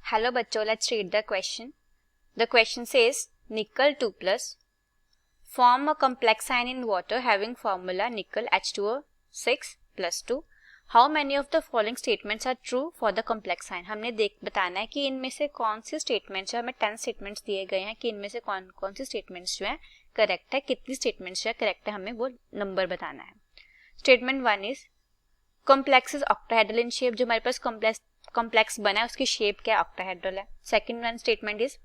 Hello बच्चों, let's read the question. The question says nickel 2 plus form a complex ion in water having formula nickel H2O6 plus 2. How many of the following statements are true for the complex ion? हमने बताना है कि इनमें से कौन सी statements है, हमें 10 statements दिए गए हैं कि इनमें से कौन कौन सी स्टेटमेंट्स जो है करेक्ट है, कितनी स्टेटमेंट्स जो है करेक्ट है, हमें वो नंबर बताना है. Statement 1 is complex is octahedral in shape. जो हमारे पास कॉम्प्लेक्स बना है उसकी शेप क्या ऑक्टाहेड्रल है. Second one statement is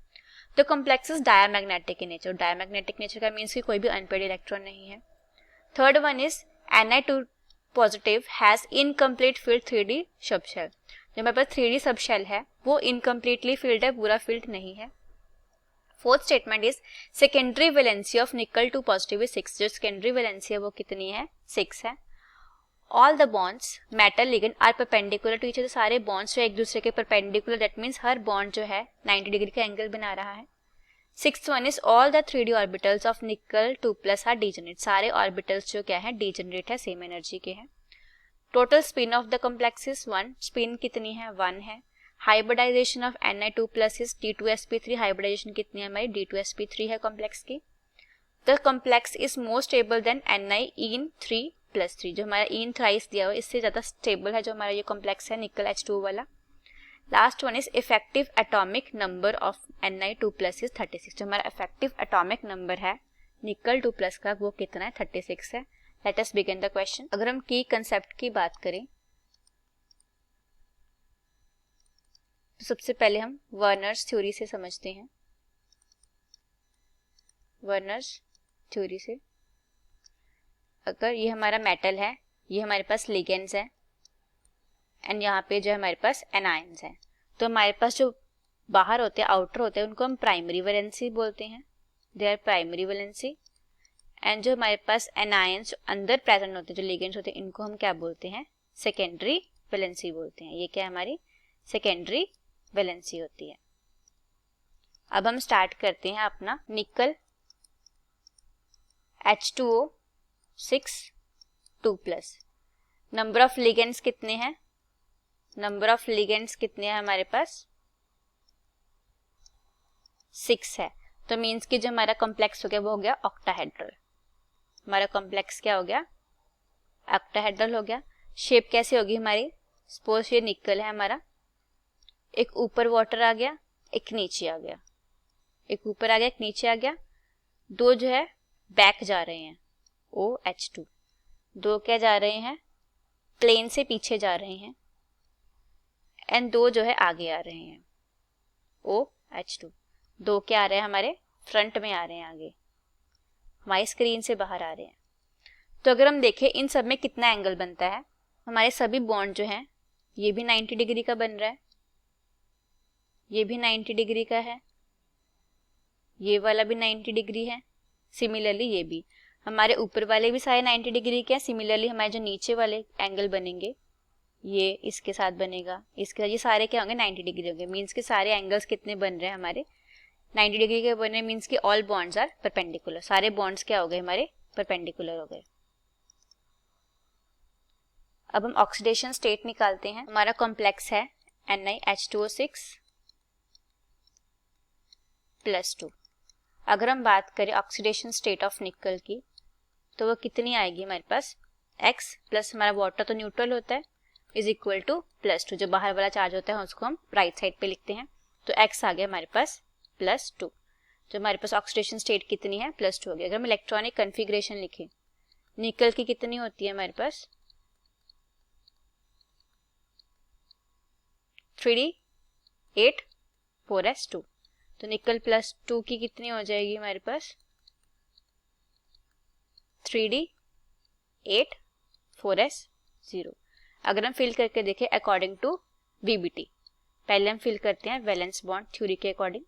the complex is diamagnetic in nature. Diamagnetic nature का मीन्स कि कोई भी अनपेयर्ड इलेक्ट्रॉन नहीं है. Third one is Ni2 positive has incomplete field 3D subshell. जो हमारे पास 3D सबशेल है वो इनकम्प्लीटली फील्ड है, पूरा फील्ड नहीं है. Fourth statement is secondary valency of nickel 2 positive is 6. जो सेकेंडरी वैलेंसी है वो कितनी है, 6 है. All the bonds metal-ligand are perpendicular to each other. सारे बॉन्ड्स जो एक दूसरे के परपेंडिकुलर, दैट मीन्स हर बॉन्ड जो है 90 डिग्री का एंगल बना रहा है. Sixth one is all the 3D orbitals of nickel 2 plus are degenerate. सारे ऑर्बिटल्स जो क्या है डिजेनरेट है, सेम एनर्जी के हैं. Total spin of the complex is 1. Spin कितनी है, 1 है. Hybridisation of Ni2 plus is D2sp3. Hybridization कितनी है हमारी, D2sp3 है कॉम्प्लेक्स की. The complex is more stable than Ni in 3+3. जो हमारा इन थ्राइस दिया हुआ इससे ज़्यादा स्टेबल है जो हमारा ये कॉम्प्लेक्स है निकल H2 वाला. Last one is effective atomic number of Ni2 plus is 36. जो हमारा इफेक्टिव एटॉमिक नंबर है निकल 2 प्लस का वो कितना है, 36 है. Let us begin the question. अगर हम की कंसेप्ट की बात करें तो सबसे पहले हम वर्नर्स थ्योरी से समझते हैं. वर्नर्स थ्योरी से अगर ये हमारा मेटल है, ये हमारे पास लिगेंड्स है एंड यहाँ पे जो हमारे पास एनायंस है, तो हमारे पास जो बाहर होते हैं आउटर होते हैं उनको हम प्राइमरी वैलेंसी बोलते हैं. They are primary valency. And जो हमारे पास एनायंस अंदर प्रेजेंट होते हैं जो लिगेंड्स होते हैं इनको हम क्या बोलते हैं, सेकेंडरी वैलेंसी बोलते हैं. ये क्या है हमारी सेकेंडरी वैलेंसी होती है. अब हम स्टार्ट करते हैं अपना निकल H2O6 2 plus. Number of ligands कितने हैं, नंबर ऑफ लिगेंड्स कितने हैं हमारे पास, 6 है. तो मीन्स कि जो हमारा कॉम्प्लेक्स हो गया वो हो गया ऑक्टाहेड्रल. हमारा कॉम्प्लेक्स क्या हो गया, ऑक्टाहेड्रल हो गया. शेप कैसे होगी हमारी, सपोज ये निकल है हमारा, एक ऊपर वाटर आ गया, एक नीचे आ गया, एक ऊपर आ गया, एक नीचे आ गया. दो जो है बैक जा रहे हैं OH2. दो क्या जा रहे हैं, प्लेन से पीछे जा रहे हैं. एंड दो जो है आगे आ रहे हैं OH2. दो क्या आ रहे हैं हमारे फ्रंट में आ रहे हैं, आगे हमारी स्क्रीन से बाहर आ रहे हैं. तो अगर हम देखें इन सब में कितना एंगल बनता है, हमारे सभी बॉन्ड जो हैं ये भी 90 डिग्री का बन रहा है, ये भी 90 डिग्री का है, ये वाला भी 90 डिग्री है. सिमिलरली ये भी, हमारे ऊपर वाले भी सारे 90 डिग्री के हैं. सिमिलरली हमारे जो नीचे वाले एंगल बनेंगे ये इसके साथ बनेगा, इसके साथ, ये सारे क्या होंगे 90 डिग्री होंगे. मीन्स के सारे एंगल्स कितने बन रहे हैं हमारे 90 डिग्री के बन रहे. मीन्स कि ऑल बॉन्ड्स आर परपेंडिकुलर. सारे बॉन्ड्स क्या हो गए हमारे परपेंडिकुलर हो गए. अब हम ऑक्सीडेशन स्टेट निकालते हैं. हमारा कॉम्प्लेक्स है NiH2O6 प्लस 2. अगर हम बात करें ऑक्सीडेशन स्टेट ऑफ निकल की तो वो कितनी आएगी हमारे पास, X प्लस हमारा वाटर तो न्यूट्रल होता है इज इक्वल टू +2. जो बाहर वाला चार्ज होता है उसको हम राइट साइड पे लिखते हैं. तो X आ गया हमारे पास +2. जो हमारे पास ऑक्सीडेशन स्टेट कितनी है, +2 हो गया. अगर हम इलेक्ट्रॉनिक कन्फिग्रेशन लिखें निकल की कितनी होती है हमारे पास 3D8 4s2. तो निकल +2 की कितनी हो जाएगी हमारे पास 3D8 4s0. अगर हम फिल करके देखें अकॉर्डिंग टू VBT, पहले हम फिल करते हैं वैलेंस बॉन्ड थ्योरी के अकॉर्डिंग,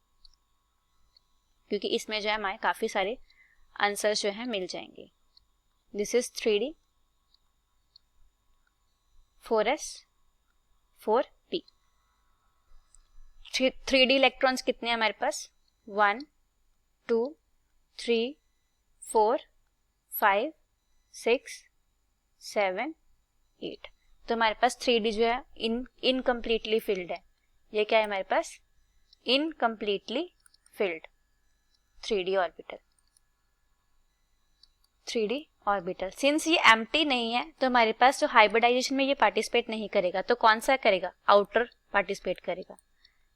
क्योंकि इसमें जो है हमारे काफी सारे आंसर्स जो है मिल जाएंगे. This is 3D 4s 4p. 3D electrons कितने हैं हमारे पास, 1 2 3 4 5 6 7 8. तो हमारे पास 3D जो है इनकम्प्लीटली फिल्ड है. ये क्या है हमारे पास incompletely filled 3d orbital. 3d orbital since ये एम्प्टी नहीं है तो हमारे पास जो हाइब्रिडाइजेशन में ये पार्टिसिपेट नहीं करेगा, तो कौन सा करेगा? आउटर पार्टिसिपेट करेगा।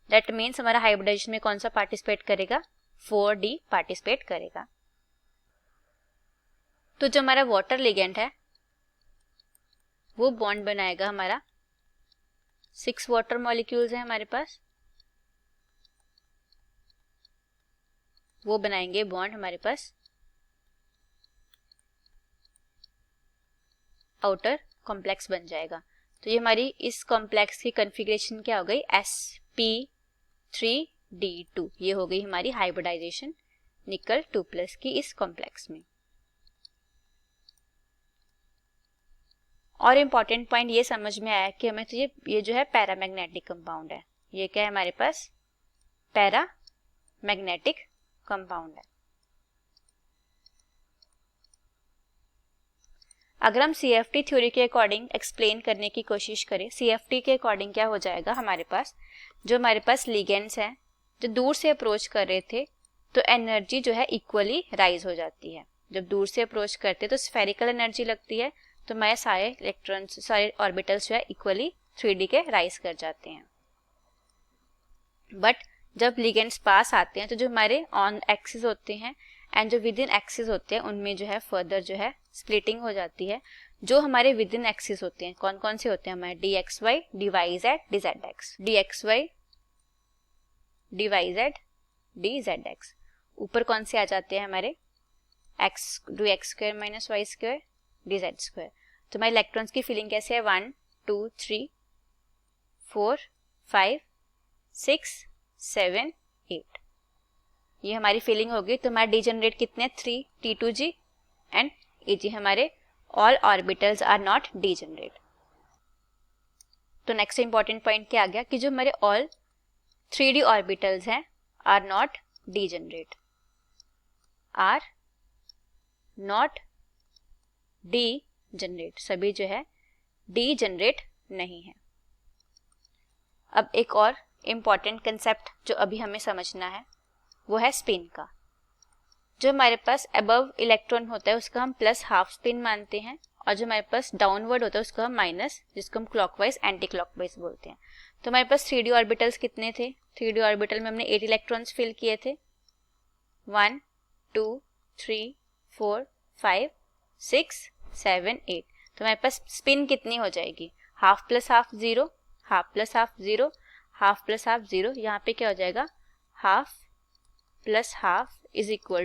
दैट मीन्स हमारा हाइब्रिडाइजेशन में कौन सा पार्टिसिपेट करेगा? 4d पार्टिसिपेट करेगा। तो जो हमारा वाटर लिगेंड है वो बॉन्ड बनाएगा हमारा 6 वाटर मॉलिक्यूल्स है हमारे पास, वो बनाएंगे बॉन्ड हमारे पास आउटर कॉम्प्लेक्स बन जाएगा। तो ये हमारी इस कॉम्प्लेक्स की कॉन्फ़िगरेशन क्या हो गई? sp3d2। ये हो गई हमारी हाइब्रिडाइजेशन निकल 2+ की इस कॉम्प्लेक्स में। और इम्पॉर्टेंट पॉइंट ये समझ में आया कि हमें तो ये जो है पैरामैग्नेटिक कंपाउंड है। ये क्या है हमारे पास? पैरामैग्नेटिक कंपाउंड है। अगर हम CFT थ्योरी के अकॉर्डिंग एक्सप्लेन करने की कोशिश करें, CFT के अकॉर्डिंग क्या हो जाएगा हमारे पास? जो हमारे पास लिगेंड्स हैं जो दूर से अप्रोच कर रहे थे तो एनर्जी जो है इक्वली राइज हो जाती है। जब दूर से अप्रोच करते तो स्फेरिकल एनर्जी लगती है, तो हमारे सारे इलेक्ट्रॉन्स, सारे ऑर्बिटल्स जो है इक्वली 3D के राइज कर जाते हैं। बट जब लिगेंड्स पास आते हैं तो जो हमारे ऑन एक्सिस होते हैं एंड जो विद इन एक्सिस होते हैं उनमें जो है फर्दर जो है स्प्लिटिंग हो जाती है। जो हमारे विद इन एक्सिस होते हैं कौन कौन से होते हैं? हमारे dxy, dyz, dzx, dxy, dyz, dzx। ऊपर कौन से आ जाते हैं हमारे? x² - y² dz²। तो हमारे इलेक्ट्रॉन्स की फिलिंग कैसे है? 1 2 3 4 5 6 7 8। ये हमारी फिलिंग होगी। तो हमारे डिजेनरेट कितने? 3 T2g एंड Ag। हमारे all orbitals are not degenerate. तो नेक्स्ट इंपॉर्टेंट पॉइंट क्या आ गया कि जो हमारे ऑल 3D ऑर्बिटल्स हैं are not degenerate, are not degenerate, सभी जो है डीजेनरेट नहीं है। अब एक और इम्पॉर्टेंट कंसेप्ट जो अभी हमें समझना है वो है स्पिन का। जो हमारे पास अबव इलेक्ट्रॉन होता है उसका हम +½ स्पिन मानते हैं, और जो हमारे पास डाउनवर्ड होता है उसका हम माइनस, जिसको हम क्लॉकवाइज एंटी क्लॉकवाइज बोलते हैं। तो हमारे पास 3D ऑर्बिटल्स कितने थे? 3D ऑर्बिटल में हमने 8 इलेक्ट्रॉन्स फिल किए थे। 1 2 3 4 5 6 7 8। तो हमारे पास स्पिन कितनी हो जाएगी? ½ + ½ 0, ½ + ½ 0, ½ + ½ 0। यहाँ पे क्या हो जाएगा? ½ + ½ =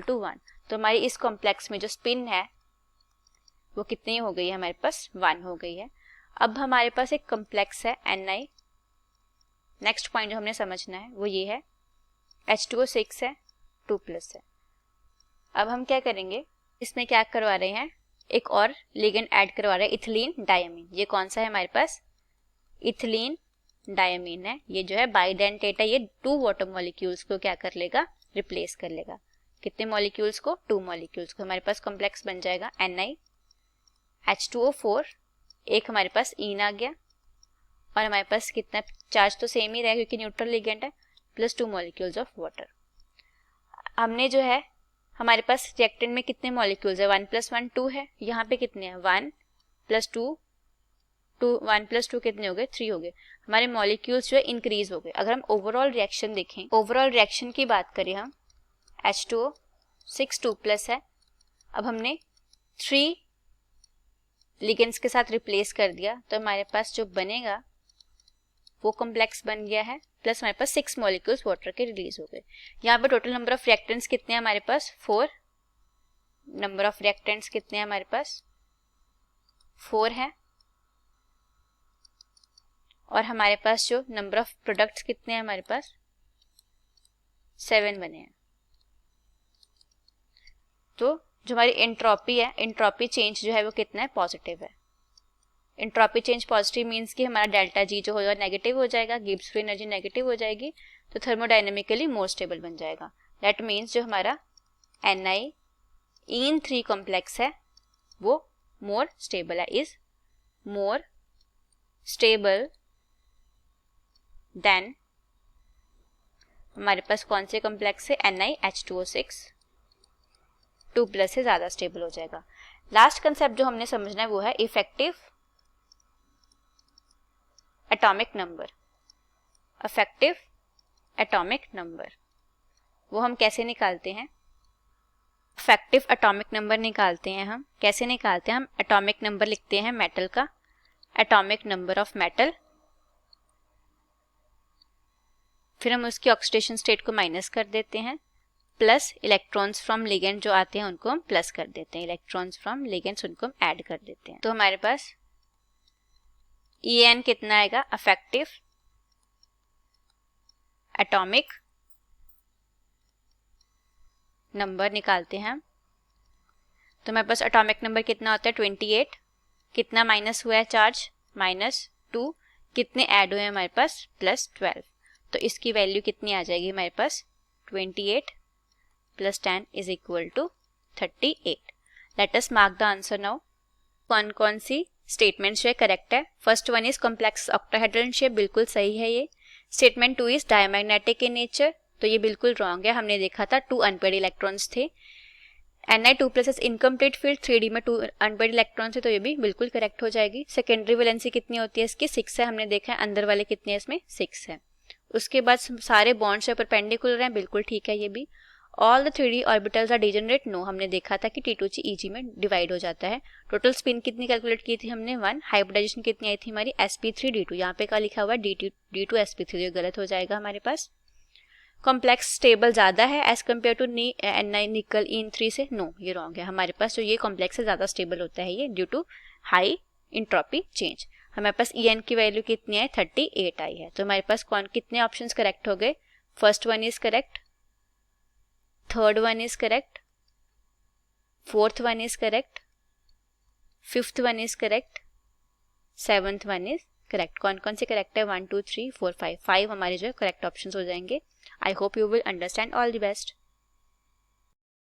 1। तो हमारी इस कॉम्प्लेक्स में जो स्पिन है वो कितनी हो गई है? हमारे पास 1 हो गई है। अब हमारे पास एक कॉम्प्लेक्स है Ni। नेक्स्ट पॉइंट जो हमने समझना है वो ये है H2O6 है, 2+ है। अब हम क्या करेंगे? इसमें क्या करवा रहे हैं? एक और लिगेंड ऐड करवा रहे हैं, इथिलीन डायमीन। ये कौन सा है हमारे पास? इथिलीन डायमीन है। ये जो है बाइडेंटेट है, ये 2 वाटर मॉलिक्यूल्स को क्या कर लेगा? रिप्लेस कर लेगा। कितने मॉलिक्यूल्स को? 2 मॉलिक्यूल्स को। हमारे पास कॉम्प्लेक्स बन जाएगा Ni H2O4, एक हमारे पास ईन आ गया, और हमारे पास कितना चार्ज तो सेम ही रहेगा क्योंकि न्यूट्रल लिगेंड है, +2 मॉलिक्यूल्स ऑफ वाटर। हमने जो है हमारे पास रिएक्टेंट में कितने मॉलिक्यूल्स है? 1 + 1 2 है। यहाँ पे कितने हैं? 1 + 2 1 + 2 कितने हो गए? 3 हो गए। हमारे मॉलिक्यूल्स जो है इंक्रीज हो गए। अगर हम ओवरऑल रिएक्शन देखें, ओवरऑल रिएक्शन की बात करें हम, H2O6 2+ है। अब हमने 3 लिगेंड्स के साथ रिप्लेस कर दिया, तो हमारे पास जो बनेगा वो कॉम्प्लेक्स बन गया है, प्लस हमारे पास 6 मॉलिक्यूल्स वाटर के रिलीज हो गए। यहाँ पे टोटल नंबर ऑफ रिएक्टेंट्स कितने हैं हमारे पास? 4। नंबर ऑफ रिएक्टेंट्स कितने हैं हमारे पास? 4 है। और हमारे पास जो नंबर ऑफ प्रोडक्ट्स कितने हैं हमारे पास? 7 बने हैं। तो जो हमारी एंट्रोपी है, एंट्रोपी चेंज जो है वो कितना है? पॉजिटिव है। एंट्रोपी चेंज पॉजिटिव मीन्स कि हमारा डेल्टा जी जो होगा नेगेटिव हो जाएगा, गिब्स फ्री एनर्जी नेगेटिव हो जाएगी, तो थर्मोडायनेमिकली मोर स्टेबल बन जाएगा। दैट मीन्स जो हमारा Ni-ene3 कॉम्प्लेक्स है वो मोर स्टेबल है, इज मोर स्टेबल देन हमारे पास कौन से कॉम्प्लेक्स है, NiH2O6 2+ से ज़्यादा स्टेबल हो जाएगा। लास्ट कंसेप्ट जो हमने समझना है वो है effective atomic number. Effective atomic number वो हम कैसे निकालते हैं? इफेक्टिव एटॉमिक नंबर निकालते हैं हम कैसे निकालते हैं? हम एटॉमिक नंबर लिखते हैं मेटल का, एटॉमिक नंबर ऑफ मेटल, फिर हम उसकी ऑक्सीडेशन स्टेट को माइनस कर देते हैं, प्लस इलेक्ट्रॉन्स फ्रॉम लिगेंड जो आते हैं उनको हम प्लस कर देते हैं, इलेक्ट्रॉन्स फ्रॉम लिगेंड्स उनको हम ऐड कर देते हैं। तो हमारे पास En कितना आएगा? इफेक्टिव एटॉमिक नंबर निकालते हैं हम। तो हमारे पास एटॉमिक नंबर कितना होता है? 28। कितना माइनस हुआ है चार्ज? -2। कितने ऐड हुए हैं हमारे पास? +12। तो इसकी वैल्यू कितनी आ जाएगी हमारे पास? 28 + 10 = 38। Let us mark the answer now. कौन कौन सी स्टेटमेंट जो है करेक्ट है? First one is complex octahedral shape, बिल्कुल सही है ये। Statement 2 is diamagnetic in nature, तो ये बिल्कुल रॉन्ग है। हमने देखा था 2 अनपेयर्ड इलेक्ट्रॉन्स थे। Ni2+ इनकम्प्लीट फील्ड, 3D में 2 अनपेयर्ड इलेक्ट्रॉन्स है, तो ये भी बिल्कुल करेक्ट हो जाएगी। सेकेंडरी वैलेंसी कितनी होती है इसकी? 6 है, हमने देखा है। अंदर वाले कितने हैं इसमें? 6 है। उसके बाद सारे बॉन्ड्स है परपेंडिकुलर हैं, बिल्कुल ठीक है ये भी। All the 3D orbitals are degenerate, no, हमने देखा था कि T2G Eg में डिवाइड हो जाता है। टोटल स्पिन कितनी कैलकुलेट की थी हमने? 1। हाइब्रिडाइजेशन कितनी आई थी हमारी? sp3d2, यहाँ पे क्या लिखा हुआ है? d2sp3, ये गलत हो जाएगा हमारे पास। कॉम्प्लेक्स स्टेबल ज़्यादा है एज कम्पेयर टू निकल In3 से, नो, ये रॉन्ग है। हमारे पास जो ये कॉम्प्लेक्स है ज़्यादा स्टेबल होता है ये due to high entropy change. हमारे पास En की वैल्यू कितनी है? 38 आई है। तो हमारे पास कितने ऑप्शंस करेक्ट हो गए? First one is correct, third one is correct, fourth one is correct, fifth one is correct, seventh one is correct. कौन कौन से करेक्ट है? 1 2 3 4 5 हमारे जो है करेक्ट ऑप्शंस हो जाएंगे। I hope you will understand. All the best.